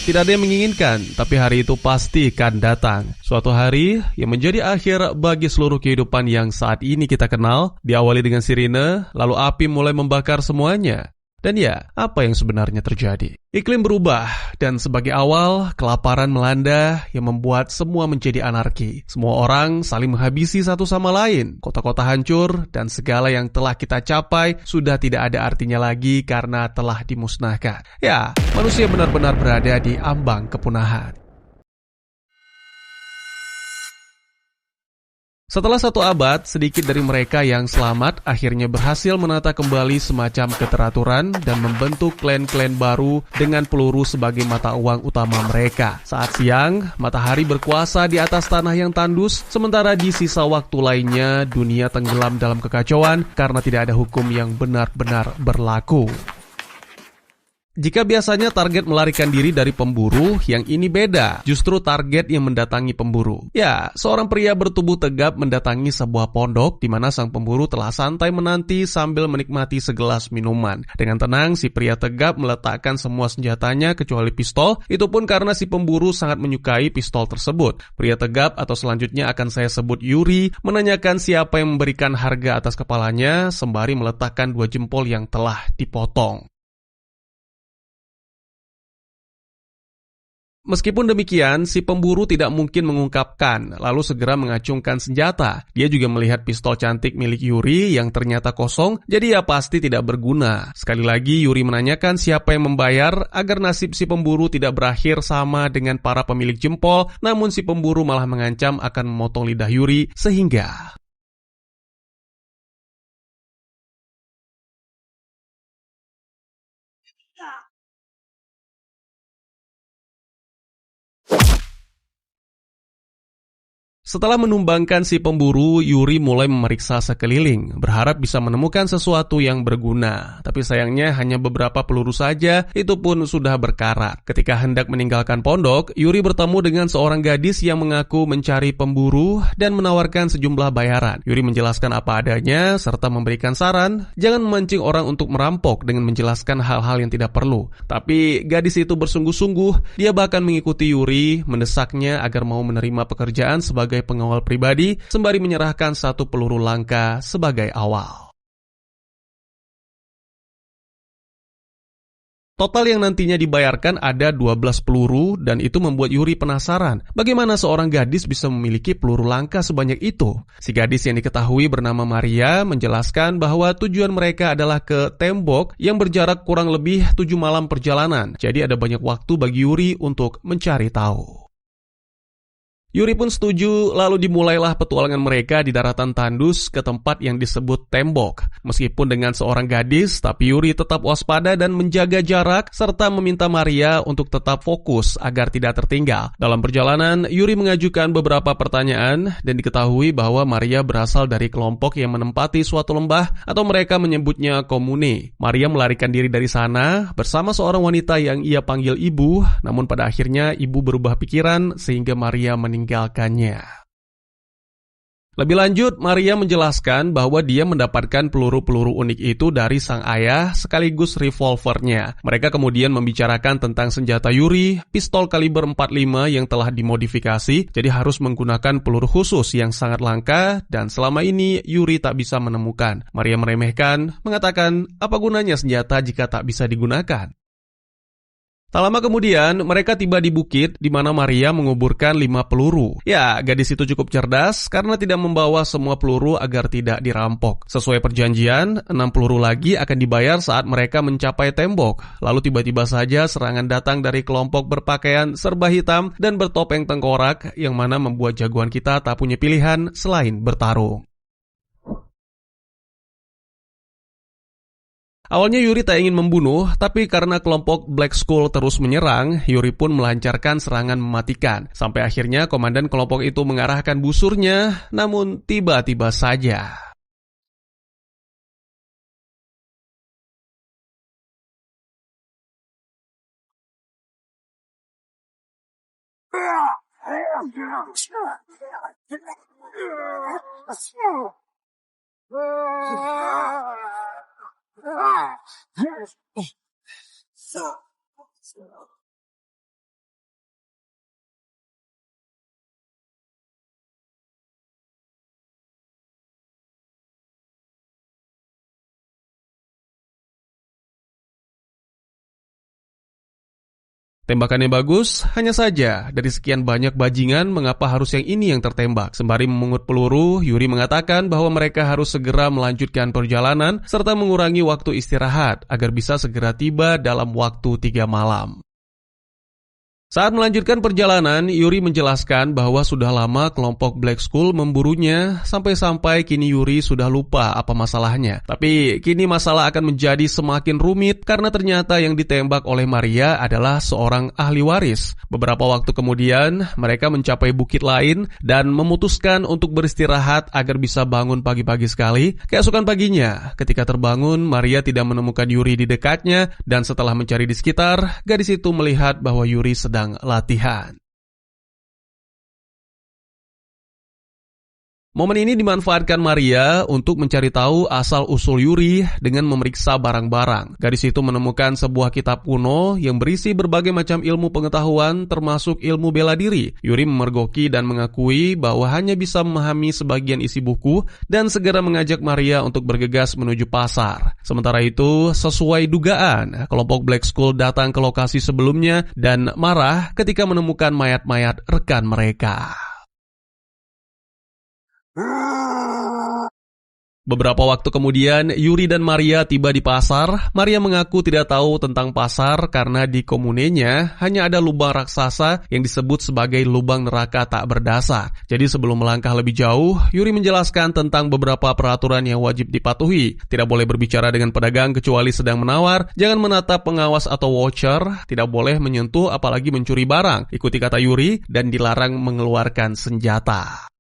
Tidak ada yang menginginkan, tapi hari itu pasti akan datang. Suatu hari yang menjadi akhir bagi seluruh kehidupan yang saat ini kita kenal, diawali dengan sirine, lalu api mulai membakar semuanya. Dan ya, apa yang sebenarnya terjadi? Iklim berubah, dan sebagai awal, kelaparan melanda yang membuat semua menjadi anarki. Semua orang saling menghabisi satu sama lain. Kota-kota hancur, dan segala yang telah kita capai sudah tidak ada artinya lagi karena telah dimusnahkan. Ya, manusia benar-benar berada di ambang kepunahan. Setelah 1 abad, sedikit dari mereka yang selamat akhirnya berhasil menata kembali semacam keteraturan dan membentuk klan-klan baru dengan peluru sebagai mata uang utama mereka. Saat siang, matahari berkuasa di atas tanah yang tandus, sementara di sisa waktu lainnya dunia tenggelam dalam kekacauan karena tidak ada hukum yang benar-benar berlaku. Jika biasanya target melarikan diri dari pemburu, yang ini beda. Justru target yang mendatangi pemburu. Ya, seorang pria bertubuh tegap mendatangi sebuah pondok di mana sang pemburu telah santai menanti sambil menikmati segelas minuman. Dengan tenang, si pria tegap meletakkan semua senjatanya kecuali pistol. Itu pun karena si pemburu sangat menyukai pistol tersebut. Pria tegap atau selanjutnya akan saya sebut Yuri menanyakan siapa yang memberikan harga atas kepalanya sembari meletakkan 2 jempol yang telah dipotong. Meskipun demikian, si pemburu tidak mungkin mengungkapkan, lalu segera mengacungkan senjata. Dia juga melihat pistol cantik milik Yuri yang ternyata kosong, jadi ya pasti tidak berguna. Sekali lagi, Yuri menanyakan siapa yang membayar agar nasib si pemburu tidak berakhir sama dengan para pemilik jempol, namun si pemburu malah mengancam akan memotong lidah Yuri, sehingga setelah menumbangkan si pemburu, Yuri mulai memeriksa sekeliling, berharap bisa menemukan sesuatu yang berguna. Tapi sayangnya hanya beberapa peluru saja, itu pun sudah berkarat. Ketika hendak meninggalkan pondok, Yuri bertemu dengan seorang gadis yang mengaku mencari pemburu dan menawarkan sejumlah bayaran. Yuri menjelaskan apa adanya, serta memberikan saran, jangan memancing orang untuk merampok dengan menjelaskan hal-hal yang tidak perlu. Tapi gadis itu bersungguh-sungguh, dia bahkan mengikuti Yuri, mendesaknya agar mau menerima pekerjaan sebagai pengawal pribadi sembari menyerahkan 1 peluru langka sebagai awal. Total yang nantinya dibayarkan ada 12 peluru dan itu membuat Yuri penasaran bagaimana seorang gadis bisa memiliki peluru langka sebanyak itu. Si gadis yang diketahui bernama Maria menjelaskan bahwa tujuan mereka adalah ke tembok yang berjarak kurang lebih 7 malam perjalanan. Jadi ada banyak waktu bagi Yuri untuk mencari tahu. Yuri pun setuju, lalu dimulailah petualangan mereka di daratan tandus ke tempat yang disebut tembok. Meskipun dengan seorang gadis, tapi Yuri tetap waspada dan menjaga jarak, serta meminta Maria untuk tetap fokus agar tidak tertinggal. Dalam perjalanan, Yuri mengajukan beberapa pertanyaan dan diketahui bahwa Maria berasal dari kelompok yang menempati suatu lembah atau mereka menyebutnya komune. Maria melarikan diri dari sana bersama seorang wanita yang ia panggil ibu, namun pada akhirnya ibu berubah pikiran sehingga Maria meninggalkannya. Lebih lanjut, Maria menjelaskan bahwa dia mendapatkan peluru-peluru unik itu dari sang ayah sekaligus revolvernya. Mereka kemudian membicarakan tentang senjata Yuri, pistol kaliber 45 yang telah dimodifikasi, jadi harus menggunakan peluru khusus yang sangat langka dan selama ini Yuri tak bisa menemukan. Maria meremehkan, mengatakan apa gunanya senjata jika tak bisa digunakan. Tak lama kemudian, mereka tiba di bukit di mana Maria menguburkan 5 peluru. Ya, gadis itu cukup cerdas karena tidak membawa semua peluru agar tidak dirampok. Sesuai perjanjian, 6 peluru lagi akan dibayar saat mereka mencapai tembok. Lalu tiba-tiba saja serangan datang dari kelompok berpakaian serba hitam dan bertopeng tengkorak yang mana membuat jagoan kita tak punya pilihan selain bertarung. Awalnya Yuri tak ingin membunuh, tapi karena kelompok Black Skull terus menyerang, Yuri pun melancarkan serangan mematikan. Sampai akhirnya komandan kelompok itu mengarahkan busurnya, namun tiba-tiba saja. Tembakannya bagus, hanya saja dari sekian banyak bajingan mengapa harus yang ini yang tertembak. Sembari memungut peluru, Yuri mengatakan bahwa mereka harus segera melanjutkan perjalanan serta mengurangi waktu istirahat agar bisa segera tiba dalam waktu 3 malam. Saat melanjutkan perjalanan, Yuri menjelaskan bahwa sudah lama kelompok Black Skull memburunya sampai-sampai kini Yuri sudah lupa apa masalahnya. Tapi kini masalah akan menjadi semakin rumit karena ternyata yang ditembak oleh Maria adalah seorang ahli waris. Beberapa waktu kemudian, mereka mencapai bukit lain dan memutuskan untuk beristirahat agar bisa bangun pagi-pagi sekali. Keesokan paginya, ketika terbangun, Maria tidak menemukan Yuri di dekatnya dan setelah mencari di sekitar, gadis itu melihat bahwa Yuri sedang latihan. Momen ini dimanfaatkan Maria untuk mencari tahu asal-usul Yuri dengan memeriksa barang-barang. Gadis itu menemukan sebuah kitab kuno yang berisi berbagai macam ilmu pengetahuan termasuk ilmu bela diri. Yuri memergoki dan mengakui bahwa hanya bisa memahami sebagian isi buku dan segera mengajak Maria untuk bergegas menuju pasar. Sementara itu, sesuai dugaan, kelompok Black Skull datang ke lokasi sebelumnya dan marah ketika menemukan mayat-mayat rekan mereka. Beberapa waktu kemudian, Yuri dan Maria tiba di pasar. Maria mengaku tidak tahu tentang pasar karena di komunenya hanya ada lubang raksasa yang disebut sebagai lubang neraka tak berdasar. Jadi sebelum melangkah lebih jauh, Yuri menjelaskan tentang beberapa peraturan yang wajib dipatuhi. Tidak boleh berbicara dengan pedagang kecuali sedang menawar, jangan menatap pengawas atau watcher, tidak boleh menyentuh apalagi mencuri barang. Ikuti kata Yuri dan dilarang mengeluarkan senjata.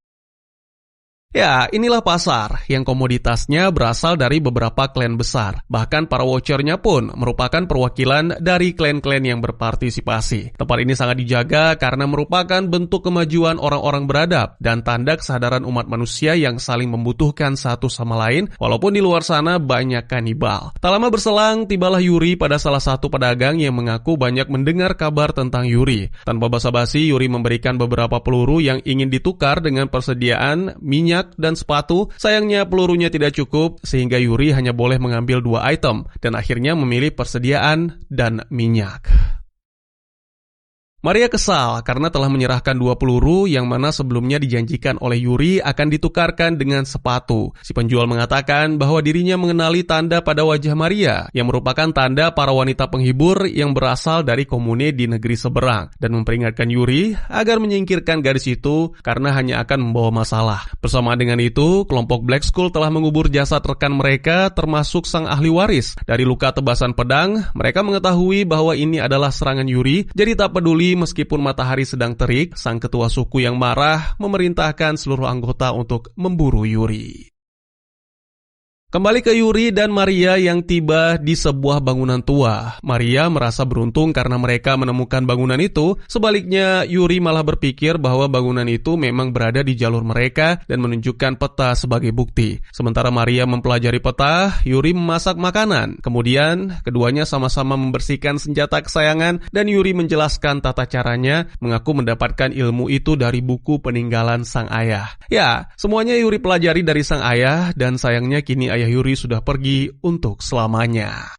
Ya, inilah pasar yang komoditasnya berasal dari beberapa klan besar. Bahkan para watchernya pun merupakan perwakilan dari klan-klan yang berpartisipasi. Tempat ini sangat dijaga karena merupakan bentuk kemajuan orang-orang beradab dan tanda kesadaran umat manusia yang saling membutuhkan satu sama lain, walaupun di luar sana banyak kanibal. Tak lama berselang, tibalah Yuri pada salah satu pedagang yang mengaku banyak mendengar kabar tentang Yuri. Tanpa basa-basi, Yuri memberikan beberapa peluru yang ingin ditukar dengan persediaan minyak dan sepatu. Sayangnya pelurunya tidak cukup sehingga Yuri hanya boleh mengambil 2 item dan akhirnya memilih persediaan dan minyak. Maria kesal karena telah menyerahkan 2 peluru yang mana sebelumnya dijanjikan oleh Yuri akan ditukarkan dengan sepatu. Si penjual mengatakan bahwa dirinya mengenali tanda pada wajah Maria yang merupakan tanda para wanita penghibur yang berasal dari komune di negeri seberang dan memperingatkan Yuri agar menyingkirkan gadis itu karena hanya akan membawa masalah. Bersamaan dengan itu, kelompok Black Skull telah mengubur jasad rekan mereka termasuk sang ahli waris. Dari luka tebasan pedang, mereka mengetahui bahwa ini adalah serangan Yuri, jadi tak peduli meskipun matahari sedang terik, sang ketua suku yang marah memerintahkan seluruh anggota untuk memburu Yuri. Kembali ke Yuri dan Maria yang tiba di sebuah bangunan tua. Maria merasa beruntung karena mereka menemukan bangunan itu. Sebaliknya, Yuri malah berpikir bahwa bangunan itu memang berada di jalur mereka dan menunjukkan peta sebagai bukti. Sementara Maria mempelajari peta, Yuri memasak makanan. Kemudian, keduanya sama-sama membersihkan senjata kesayangan dan Yuri menjelaskan tata caranya, mengaku mendapatkan ilmu itu dari buku peninggalan sang ayah. Ya, semuanya Yuri pelajari dari sang ayah dan sayangnya kini ayah Yuri sudah pergi untuk selamanya.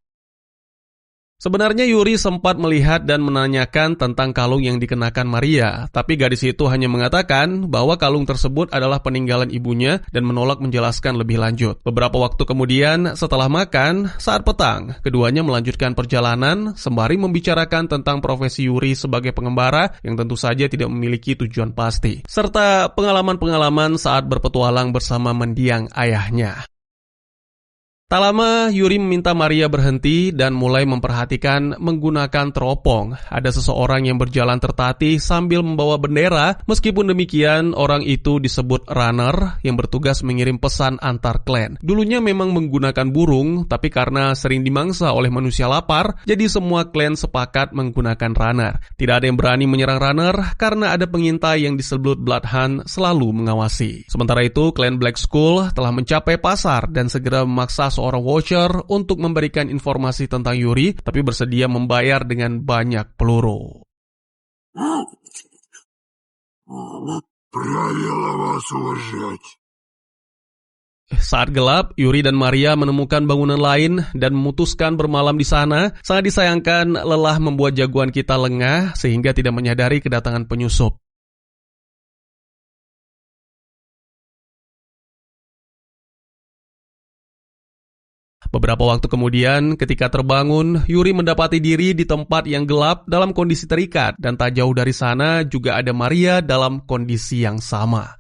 Sebenarnya Yuri sempat melihat dan menanyakan tentang kalung yang dikenakan Maria, tapi gadis itu hanya mengatakan bahwa kalung tersebut adalah peninggalan ibunya dan menolak menjelaskan lebih lanjut. Beberapa waktu kemudian, setelah makan, saat petang, keduanya melanjutkan perjalanan sembari membicarakan tentang profesi Yuri sebagai pengembara yang tentu saja tidak memiliki tujuan pasti, serta pengalaman-pengalaman saat berpetualang bersama mendiang ayahnya. Tak lama, Yuri meminta Maria berhenti dan mulai memperhatikan menggunakan teropong. Ada seseorang yang berjalan tertatih sambil membawa bendera. Meskipun demikian, orang itu disebut runner yang bertugas mengirim pesan antar klan. Dulunya memang menggunakan burung, tapi karena sering dimangsa oleh manusia lapar, jadi semua klan sepakat menggunakan runner. Tidak ada yang berani menyerang runner karena ada pengintai yang disebut Bloodhound selalu mengawasi. Sementara itu, klan Black Skull telah mencapai pasar dan segera memaksa seorang watcher untuk memberikan informasi tentang Yuri, tapi bersedia membayar dengan banyak peluru. Правила вас уважать. Saat gelap, Yuri dan Maria menemukan bangunan lain dan memutuskan bermalam di sana. Sangat disayangkan, lelah membuat jagoan kita lengah sehingga tidak menyadari kedatangan penyusup. Beberapa waktu kemudian, ketika terbangun, Yuri mendapati diri di tempat yang gelap dalam kondisi terikat, dan tak jauh dari sana juga ada Maria dalam kondisi yang sama.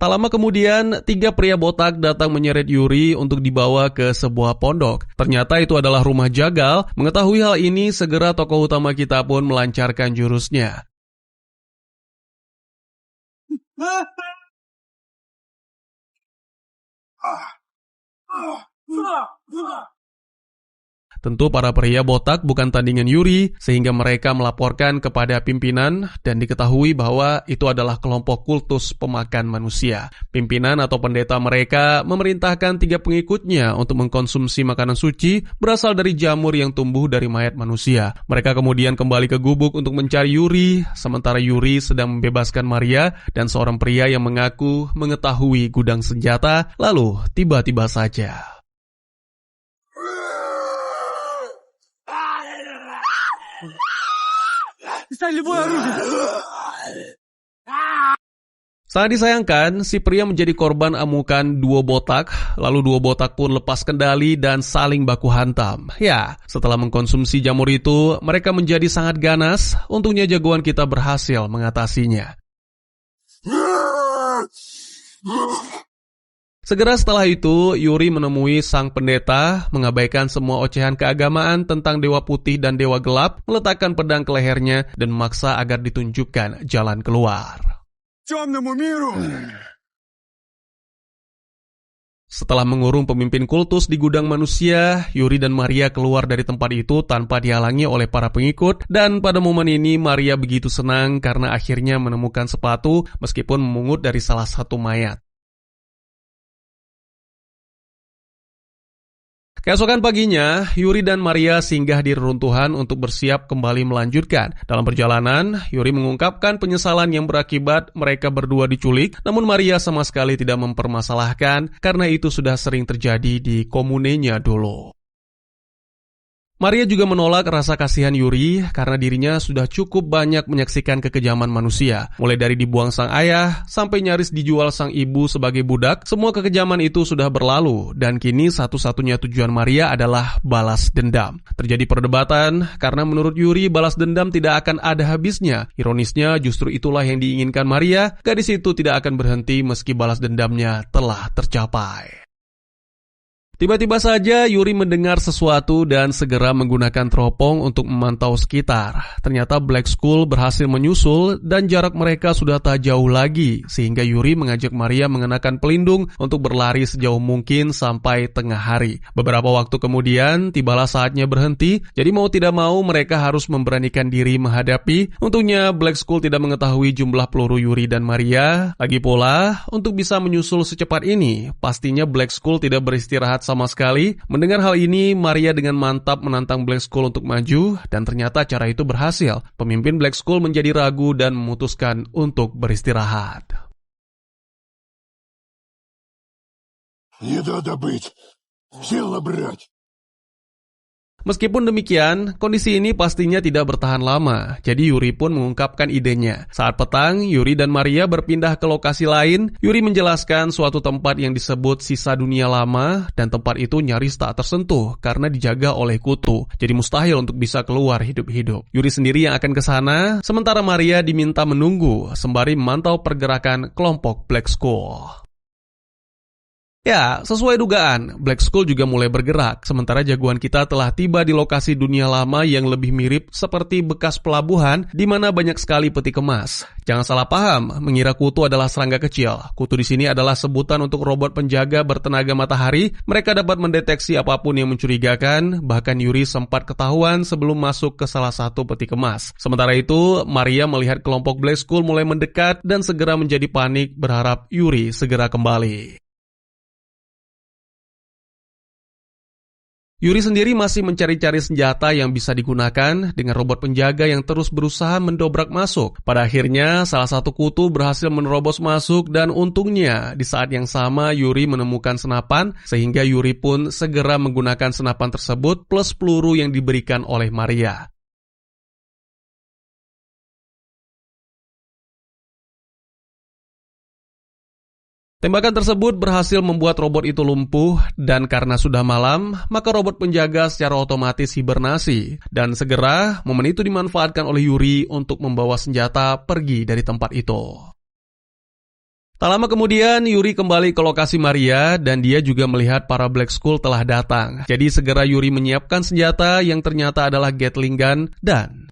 Tak lama kemudian, 3 pria botak datang menyeret Yuri untuk dibawa ke sebuah pondok. Ternyata itu adalah rumah jagal. Mengetahui hal ini, segera tokoh utama kita pun melancarkan jurusnya. Tentu para pria botak bukan tandingan Yuri, sehingga mereka melaporkan kepada pimpinan dan diketahui bahwa itu adalah kelompok kultus pemakan manusia. Pimpinan atau pendeta mereka memerintahkan 3 pengikutnya untuk mengkonsumsi makanan suci berasal dari jamur yang tumbuh dari mayat manusia. Mereka kemudian kembali ke gubuk untuk mencari Yuri, sementara Yuri sedang membebaskan Maria dan seorang pria yang mengaku mengetahui gudang senjata, lalu tiba-tiba saja. Sangat disayangkan, si pria menjadi korban amukan 2 botak, lalu 2 botak pun lepas kendali dan saling baku hantam. Ya, setelah mengkonsumsi jamur itu, mereka menjadi sangat ganas. Untungnya jagoan kita berhasil mengatasinya. Segera setelah itu, Yuri menemui sang pendeta, mengabaikan semua ocehan keagamaan tentang Dewa Putih dan Dewa Gelap, meletakkan pedang ke lehernya, dan memaksa agar ditunjukkan jalan keluar. Setelah mengurung pemimpin kultus di gudang manusia, Yuri dan Maria keluar dari tempat itu tanpa dihalangi oleh para pengikut, dan pada momen ini Maria begitu senang karena akhirnya menemukan sepatu meskipun memungut dari salah satu mayat. Keesokan paginya, Yuri dan Maria singgah di reruntuhan untuk bersiap kembali melanjutkan. Dalam perjalanan, Yuri mengungkapkan penyesalan yang berakibat mereka berdua diculik, namun Maria sama sekali tidak mempermasalahkan karena itu sudah sering terjadi di komunenya dulu. Maria juga menolak rasa kasihan Yuri karena dirinya sudah cukup banyak menyaksikan kekejaman manusia. Mulai dari dibuang sang ayah, sampai nyaris dijual sang ibu sebagai budak, semua kekejaman itu sudah berlalu, dan kini satu-satunya tujuan Maria adalah balas dendam. Terjadi perdebatan, karena menurut Yuri balas dendam tidak akan ada habisnya. Ironisnya justru itulah yang diinginkan Maria, gadis itu tidak akan berhenti meski balas dendamnya telah tercapai. Tiba-tiba saja Yuri mendengar sesuatu dan segera menggunakan teropong untuk memantau sekitar. Ternyata Black Skull berhasil menyusul dan jarak mereka sudah tak jauh lagi, sehingga Yuri mengajak Maria mengenakan pelindung untuk berlari sejauh mungkin sampai tengah hari. Beberapa waktu kemudian, tibalah saatnya berhenti, jadi mau tidak mau mereka harus memberanikan diri menghadapi. Untungnya Black Skull tidak mengetahui jumlah peluru Yuri dan Maria. Lagi pula, untuk bisa menyusul secepat ini, pastinya Black Skull tidak beristirahat sama sekali. Mendengar hal ini, Maria dengan mantap menantang Black Skull untuk maju, dan ternyata cara itu berhasil. Pemimpin Black Skull menjadi ragu dan memutuskan untuk beristirahat. Еда добыть, сил набрать. Meskipun demikian, kondisi ini pastinya tidak bertahan lama, jadi Yuri pun mengungkapkan idenya. Saat petang, Yuri dan Maria berpindah ke lokasi lain. Yuri menjelaskan suatu tempat yang disebut sisa dunia lama, dan tempat itu nyaris tak tersentuh karena dijaga oleh kutu, jadi mustahil untuk bisa keluar hidup-hidup. Yuri sendiri yang akan ke sana, sementara Maria diminta menunggu, sembari memantau pergerakan kelompok Black Skull. Ya, sesuai dugaan, Black Skull juga mulai bergerak, sementara jagoan kita telah tiba di lokasi dunia lama yang lebih mirip seperti bekas pelabuhan di mana banyak sekali peti kemas. Jangan salah paham, mengira kutu adalah serangga kecil. Kutu di sini adalah sebutan untuk robot penjaga bertenaga matahari. Mereka dapat mendeteksi apapun yang mencurigakan, bahkan Yuri sempat ketahuan sebelum masuk ke salah satu peti kemas. Sementara itu, Maria melihat kelompok Black Skull mulai mendekat dan segera menjadi panik berharap Yuri segera kembali. Yuri sendiri masih mencari-cari senjata yang bisa digunakan dengan robot penjaga yang terus berusaha mendobrak masuk. Pada akhirnya, salah satu kutu berhasil menerobos masuk dan untungnya di saat yang sama Yuri menemukan senapan sehingga Yuri pun segera menggunakan senapan tersebut plus peluru yang diberikan oleh Maria. Tembakan tersebut berhasil membuat robot itu lumpuh dan karena sudah malam, maka robot penjaga secara otomatis hibernasi dan segera momen itu dimanfaatkan oleh Yuri untuk membawa senjata pergi dari tempat itu. Tak lama kemudian Yuri kembali ke lokasi Maria dan dia juga melihat para Black Skull telah datang. Jadi segera Yuri menyiapkan senjata yang ternyata adalah Gatling gun dan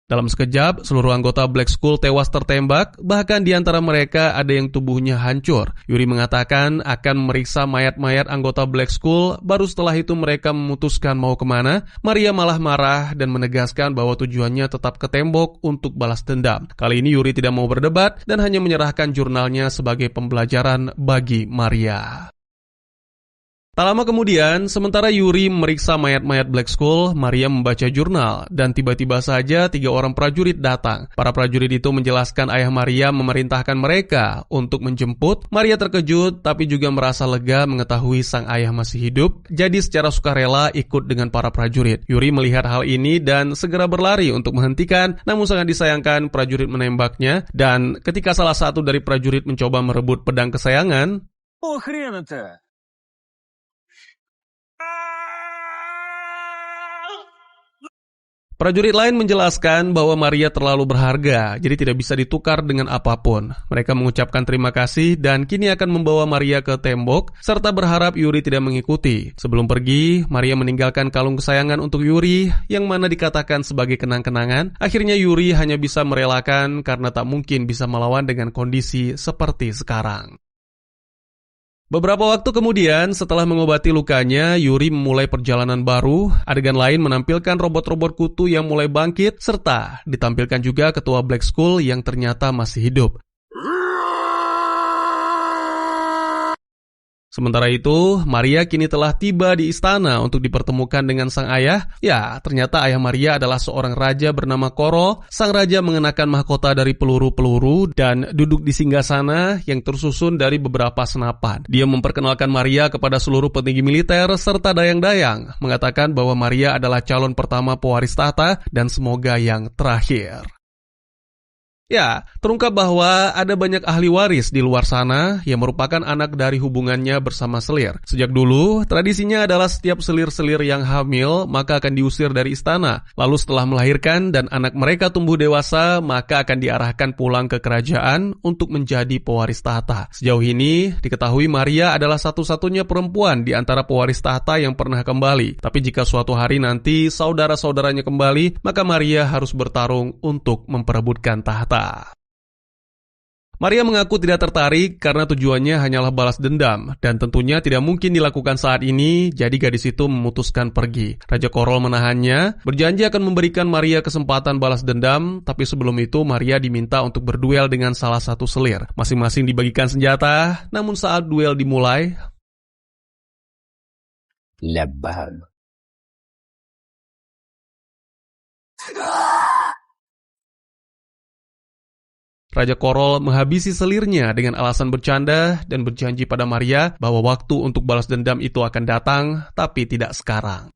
dalam sekejap, seluruh anggota Black Skull tewas tertembak, bahkan di antara mereka ada yang tubuhnya hancur. Yuri mengatakan akan memeriksa mayat-mayat anggota Black Skull, baru setelah itu mereka memutuskan mau kemana. Maria malah marah dan menegaskan bahwa tujuannya tetap ke tembok untuk balas dendam. Kali ini Yuri tidak mau berdebat dan hanya menyerahkan jurnalnya sebagai pembelajaran bagi Maria. Tak lama kemudian, sementara Yuri memeriksa mayat-mayat Black Skull, Maria membaca jurnal, dan tiba-tiba saja 3 orang prajurit datang. Para prajurit itu menjelaskan ayah Maria memerintahkan mereka untuk menjemput. Maria terkejut, tapi juga merasa lega mengetahui sang ayah masih hidup, jadi secara sukarela ikut dengan para prajurit. Yuri melihat hal ini dan segera berlari untuk menghentikan, namun sangat disayangkan prajurit menembaknya, dan ketika salah satu dari prajurit mencoba merebut pedang kesayangan, О, хрен это! prajurit lain menjelaskan bahwa Maria terlalu berharga, jadi tidak bisa ditukar dengan apapun. Mereka mengucapkan terima kasih dan kini akan membawa Maria ke tembok, serta berharap Yuri tidak mengikuti. Sebelum pergi, Maria meninggalkan kalung kesayangan untuk Yuri, yang mana dikatakan sebagai kenang-kenangan. Akhirnya Yuri hanya bisa merelakan karena tak mungkin bisa melawan dengan kondisi seperti sekarang. Beberapa waktu kemudian, setelah mengobati lukanya, Yuri memulai perjalanan baru. Adegan lain menampilkan robot-robot kutu yang mulai bangkit, serta ditampilkan juga ketua Black Skull yang ternyata masih hidup. Sementara itu, Maria kini telah tiba di istana untuk dipertemukan dengan sang ayah. Ya, ternyata ayah Maria adalah seorang raja bernama Koro. Sang raja mengenakan mahkota dari peluru-peluru dan duduk di singgasana yang tersusun dari beberapa senapan. Dia memperkenalkan Maria kepada seluruh petinggi militer serta dayang-dayang, mengatakan bahwa Maria adalah calon pertama pewaris tahta dan semoga yang terakhir. Ya, terungkap bahwa ada banyak ahli waris di luar sana yang merupakan anak dari hubungannya bersama selir. Sejak dulu, tradisinya adalah setiap selir-selir yang hamil maka akan diusir dari istana. Lalu setelah melahirkan dan anak mereka tumbuh dewasa, maka akan diarahkan pulang ke kerajaan untuk menjadi pewaris tahta. Sejauh ini, diketahui Maria adalah satu-satunya perempuan di antara pewaris tahta yang pernah kembali. Tapi jika suatu hari nanti saudara-saudaranya kembali, maka Maria harus bertarung untuk memperebutkan tahta. Maria mengaku tidak tertarik karena tujuannya hanyalah balas dendam dan tentunya tidak mungkin dilakukan saat ini, jadi gadis itu memutuskan pergi. Raja Korol menahannya, berjanji akan memberikan Maria kesempatan balas dendam, tapi sebelum itu Maria diminta untuk berduel dengan salah satu selir. Masing-masing dibagikan senjata, namun saat duel dimulai, Lebam. Raja Korol menghabisi selirnya dengan alasan bercanda dan berjanji pada Maria bahwa waktu untuk balas dendam itu akan datang, tapi tidak sekarang.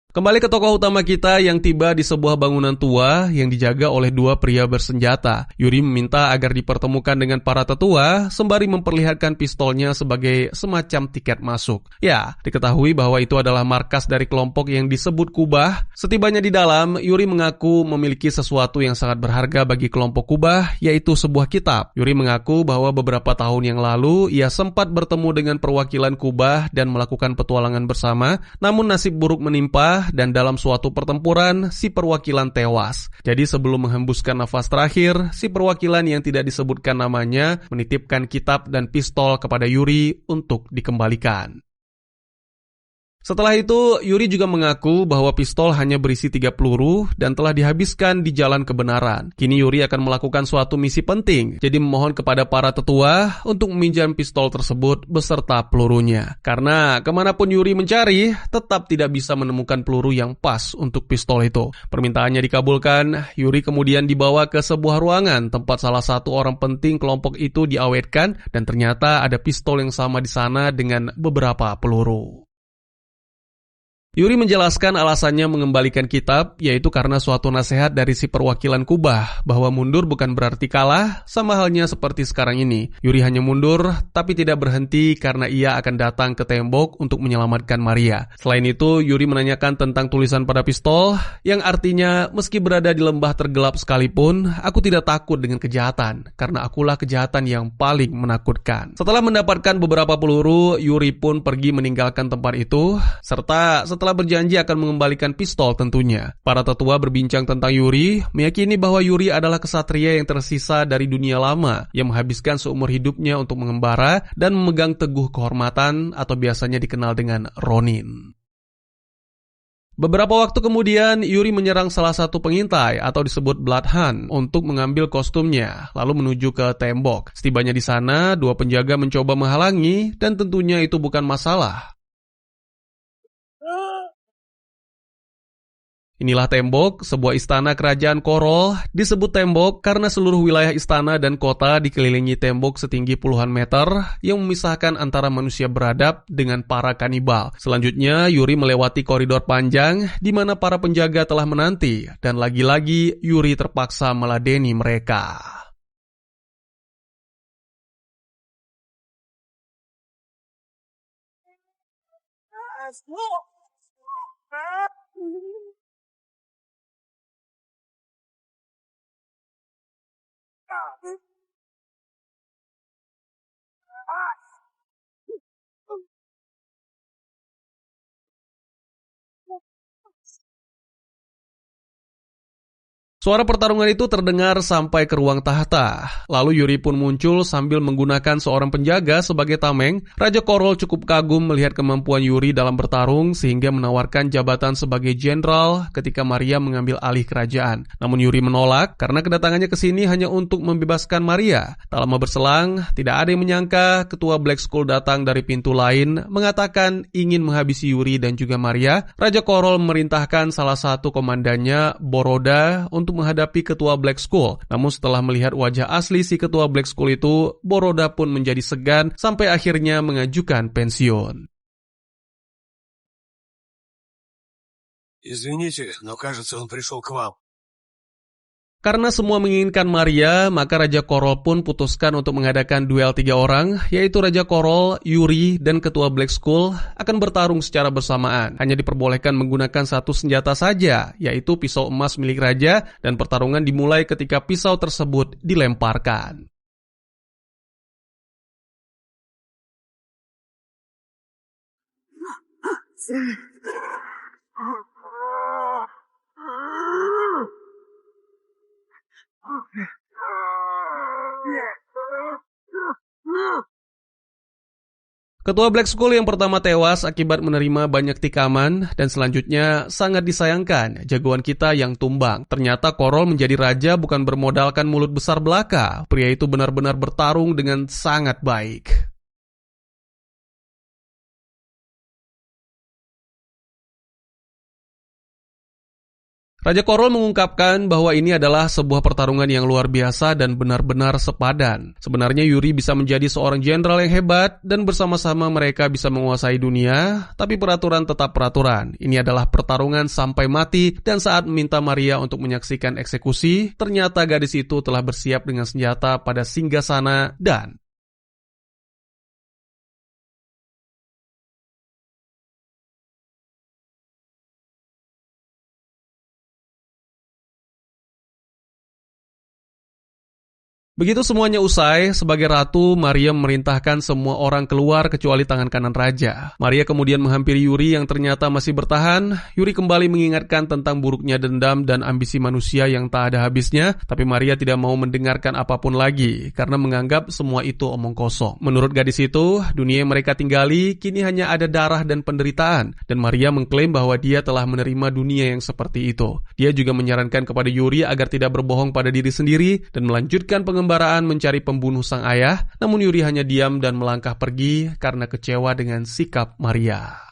Kembali ke tokoh utama kita yang tiba di sebuah bangunan tua yang dijaga oleh 2 pria bersenjata. Yuri meminta agar dipertemukan dengan para tetua sembari memperlihatkan pistolnya sebagai semacam tiket masuk. Ya, diketahui bahwa itu adalah markas dari kelompok yang disebut Kubah. Setibanya di dalam, Yuri mengaku memiliki sesuatu yang sangat berharga bagi kelompok Kubah, yaitu sebuah kitab. Yuri mengaku bahwa beberapa tahun yang lalu ia sempat bertemu dengan perwakilan Kubah dan melakukan petualangan bersama, namun nasib buruk menimpa dan dalam suatu pertempuran, si perwakilan tewas. Jadi sebelum menghembuskan nafas terakhir, si perwakilan yang tidak disebutkan namanya menitipkan kitab dan pistol kepada Yuri untuk dikembalikan. Setelah itu, Yuri juga mengaku bahwa pistol hanya berisi 3 peluru dan telah dihabiskan di jalan kebenaran. Kini Yuri akan melakukan suatu misi penting, jadi memohon kepada para tetua untuk meminjam pistol tersebut beserta pelurunya. Karena kemanapun Yuri mencari, tetap tidak bisa menemukan peluru yang pas untuk pistol itu. Permintaannya dikabulkan, Yuri kemudian dibawa ke sebuah ruangan tempat salah satu orang penting kelompok itu diawetkan dan ternyata ada pistol yang sama di sana dengan beberapa peluru. Yuri menjelaskan alasannya mengembalikan kitab, yaitu karena suatu nasihat dari si perwakilan Kubah, bahwa mundur bukan berarti kalah, sama halnya seperti sekarang ini. Yuri hanya mundur, tapi tidak berhenti karena ia akan datang ke tembok untuk menyelamatkan Maria. Selain itu, Yuri menanyakan tentang tulisan pada pistol, yang artinya, meski berada di lembah tergelap sekalipun, aku tidak takut dengan kejahatan, karena akulah kejahatan yang paling menakutkan. Setelah mendapatkan beberapa peluru, Yuri pun pergi meninggalkan tempat itu, serta setelah berjanji akan mengembalikan pistol tentunya. Para tetua berbincang tentang Yuri, meyakini bahwa Yuri adalah kesatria yang tersisa dari dunia lama, yang menghabiskan seumur hidupnya untuk mengembara dan memegang teguh kehormatan atau biasanya dikenal dengan Ronin. Beberapa waktu kemudian, Yuri menyerang salah satu pengintai atau disebut Bloodhound untuk mengambil kostumnya, lalu menuju ke tembok. Setibanya di sana, dua penjaga mencoba menghalangi dan tentunya itu bukan masalah. Inilah tembok, sebuah istana kerajaan Korol. Disebut tembok karena seluruh wilayah istana dan kota dikelilingi tembok setinggi puluhan meter yang memisahkan antara manusia beradab dengan para kanibal. Selanjutnya, Yuri melewati koridor panjang di mana para penjaga telah menanti dan lagi-lagi Yuri terpaksa meladeni mereka. Suara pertarungan itu terdengar sampai ke ruang tahta. Lalu Yuri pun muncul sambil menggunakan seorang penjaga sebagai tameng. Raja Korol cukup kagum melihat kemampuan Yuri dalam bertarung sehingga menawarkan jabatan sebagai jenderal ketika Maria mengambil alih kerajaan. Namun Yuri menolak karena kedatangannya ke sini hanya untuk membebaskan Maria. Tak lama berselang, tidak ada yang menyangka ketua Black Skull datang dari pintu lain mengatakan ingin menghabisi Yuri dan juga Maria. Raja Korol memerintahkan salah satu komandannya, Boroda, untuk menghadapi ketua Black Skull. Namun setelah melihat wajah asli si ketua Black Skull itu, Boroda pun menjadi segan sampai akhirnya mengajukan pensiun. Извините, но кажется, он пришел к вам. Karena semua menginginkan Maria, maka Raja Korol pun putuskan untuk mengadakan duel 3 orang, yaitu Raja Korol, Yuri, dan Ketua Black Skull akan bertarung secara bersamaan. Hanya diperbolehkan menggunakan satu senjata saja, yaitu pisau emas milik Raja, dan pertarungan dimulai ketika pisau tersebut dilemparkan. Ketua Black Skull yang pertama tewas akibat menerima banyak tikaman dan selanjutnya sangat disayangkan jagoan kita yang tumbang. Ternyata Korol menjadi raja bukan bermodalkan mulut besar belaka. Pria itu benar-benar bertarung dengan sangat baik. Raja Korol mengungkapkan bahwa ini adalah sebuah pertarungan yang luar biasa dan benar-benar sepadan. Sebenarnya Yuri bisa menjadi seorang jenderal yang hebat dan bersama-sama mereka bisa menguasai dunia, tapi peraturan tetap peraturan. Ini adalah pertarungan sampai mati dan saat meminta Maria untuk menyaksikan eksekusi, ternyata gadis itu telah bersiap dengan senjata pada singgasana dan Begitu semuanya usai, sebagai ratu, Maria memerintahkan semua orang keluar kecuali tangan kanan raja. Maria kemudian menghampiri Yuri yang ternyata masih bertahan. Yuri kembali mengingatkan tentang buruknya dendam dan ambisi manusia yang tak ada habisnya, tapi Maria tidak mau mendengarkan apapun lagi karena menganggap semua itu omong kosong. Menurut gadis itu, dunia yang mereka tinggali kini hanya ada darah dan penderitaan, dan Maria mengklaim bahwa dia telah menerima dunia yang seperti itu. Dia juga menyarankan kepada Yuri agar tidak berbohong pada diri sendiri dan melanjutkan pengembaraan mencari pembunuh sang ayah, namun Yuri hanya diam dan melangkah pergi karena kecewa dengan sikap Maria.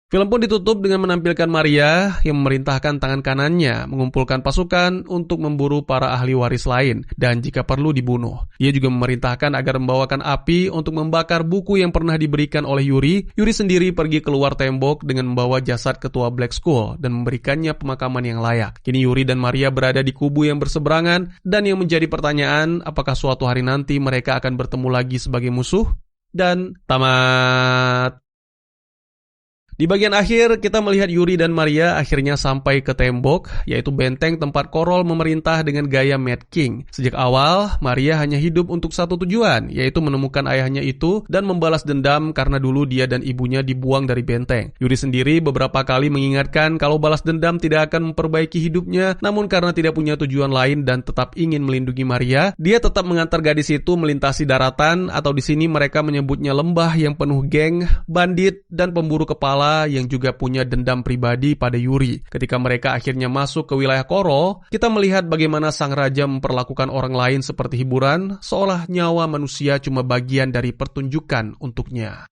Film pun ditutup dengan menampilkan Maria yang memerintahkan tangan kanannya mengumpulkan pasukan untuk memburu para ahli waris lain dan jika perlu dibunuh. Ia juga memerintahkan agar membawakan api untuk membakar buku yang pernah diberikan oleh Yuri. Yuri sendiri pergi keluar tembok dengan membawa jasad ketua Black Skull dan memberikannya pemakaman yang layak. Kini Yuri dan Maria berada di kubu yang berseberangan dan yang menjadi pertanyaan, apakah suatu hari nanti mereka akan bertemu lagi sebagai musuh? Dan tamat. Di bagian akhir, kita melihat Yuri dan Maria akhirnya sampai ke tembok, yaitu benteng tempat Korol memerintah dengan gaya Mad King. Sejak awal, Maria hanya hidup untuk satu tujuan, yaitu menemukan ayahnya itu dan membalas dendam karena dulu dia dan ibunya dibuang dari benteng. Yuri sendiri beberapa kali mengingatkan kalau balas dendam tidak akan memperbaiki hidupnya, namun karena tidak punya tujuan lain dan tetap ingin melindungi Maria, dia tetap mengantar gadis itu melintasi daratan, atau di sini mereka menyebutnya lembah yang penuh geng, bandit, dan pemburu kepala yang juga punya dendam pribadi pada Yuri. Ketika mereka akhirnya masuk ke wilayah Korol, kita melihat bagaimana sang raja memperlakukan orang lain seperti hiburan, seolah nyawa manusia cuma bagian dari pertunjukan untuknya.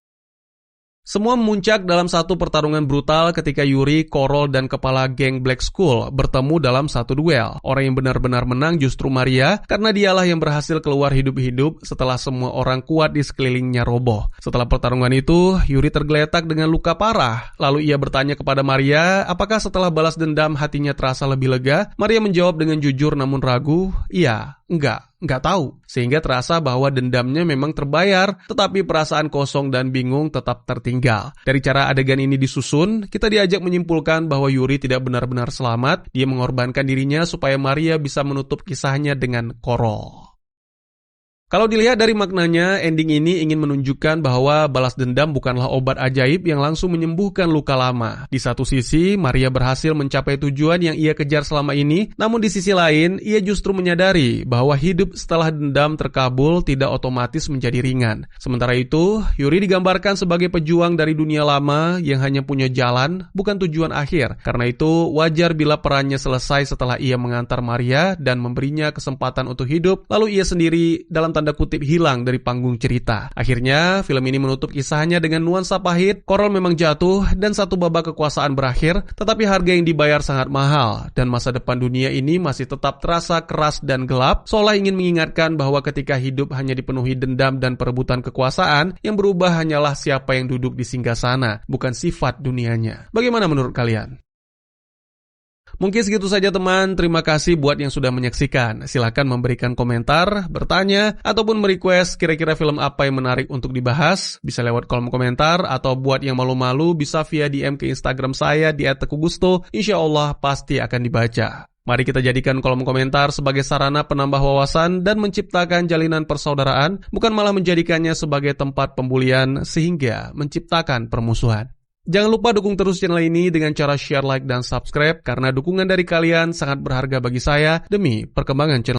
Semua memuncak dalam satu pertarungan brutal ketika Yuri, Korol, dan kepala geng Black Skull bertemu dalam satu duel. Orang yang benar-benar menang justru Maria, karena dialah yang berhasil keluar hidup-hidup setelah semua orang kuat di sekelilingnya roboh. Setelah pertarungan itu, Yuri tergeletak dengan luka parah. Lalu ia bertanya kepada Maria, apakah setelah balas dendam hatinya terasa lebih lega? Maria menjawab dengan jujur namun ragu, iya, enggak tahu. Sehingga terasa bahwa dendamnya memang terbayar, tetapi perasaan kosong dan bingung tetap tertinggal. Dari cara adegan ini disusun, kita diajak menyimpulkan bahwa Yuri tidak benar-benar selamat. Dia mengorbankan dirinya supaya Maria bisa menutup kisahnya dengan Korol. Kalau dilihat dari maknanya, ending ini ingin menunjukkan bahwa balas dendam bukanlah obat ajaib yang langsung menyembuhkan luka lama. Di satu sisi, Maria berhasil mencapai tujuan yang ia kejar selama ini, namun di sisi lain, ia justru menyadari bahwa hidup setelah dendam terkabul tidak otomatis menjadi ringan. Sementara itu, Yuri digambarkan sebagai pejuang dari dunia lama yang hanya punya jalan, bukan tujuan akhir. Karena itu, wajar bila perannya selesai setelah ia mengantar Maria dan memberinya kesempatan untuk hidup, lalu ia sendiri dalam tanda kutip hilang dari panggung cerita. Akhirnya, film ini menutup kisahnya dengan nuansa pahit. Korol memang jatuh dan satu babak kekuasaan berakhir, tetapi harga yang dibayar sangat mahal dan masa depan dunia ini masih tetap terasa keras dan gelap, seolah ingin mengingatkan bahwa ketika hidup hanya dipenuhi dendam dan perebutan kekuasaan, yang berubah hanyalah siapa yang duduk di singgasana, bukan sifat dunianya. Bagaimana menurut kalian? Mungkin segitu saja teman, terima kasih buat yang sudah menyaksikan. Silakan memberikan komentar, bertanya, ataupun merequest kira-kira film apa yang menarik untuk dibahas. Bisa lewat kolom komentar, atau buat yang malu-malu bisa via DM ke Instagram saya di @tegugusto. Insya Allah pasti akan dibaca. Mari kita jadikan kolom komentar sebagai sarana penambah wawasan dan menciptakan jalinan persaudaraan, bukan malah menjadikannya sebagai tempat pembulian sehingga menciptakan permusuhan. Jangan lupa dukung terus channel ini dengan cara share, like, dan subscribe, karena dukungan dari kalian sangat berharga bagi saya demi perkembangan channel.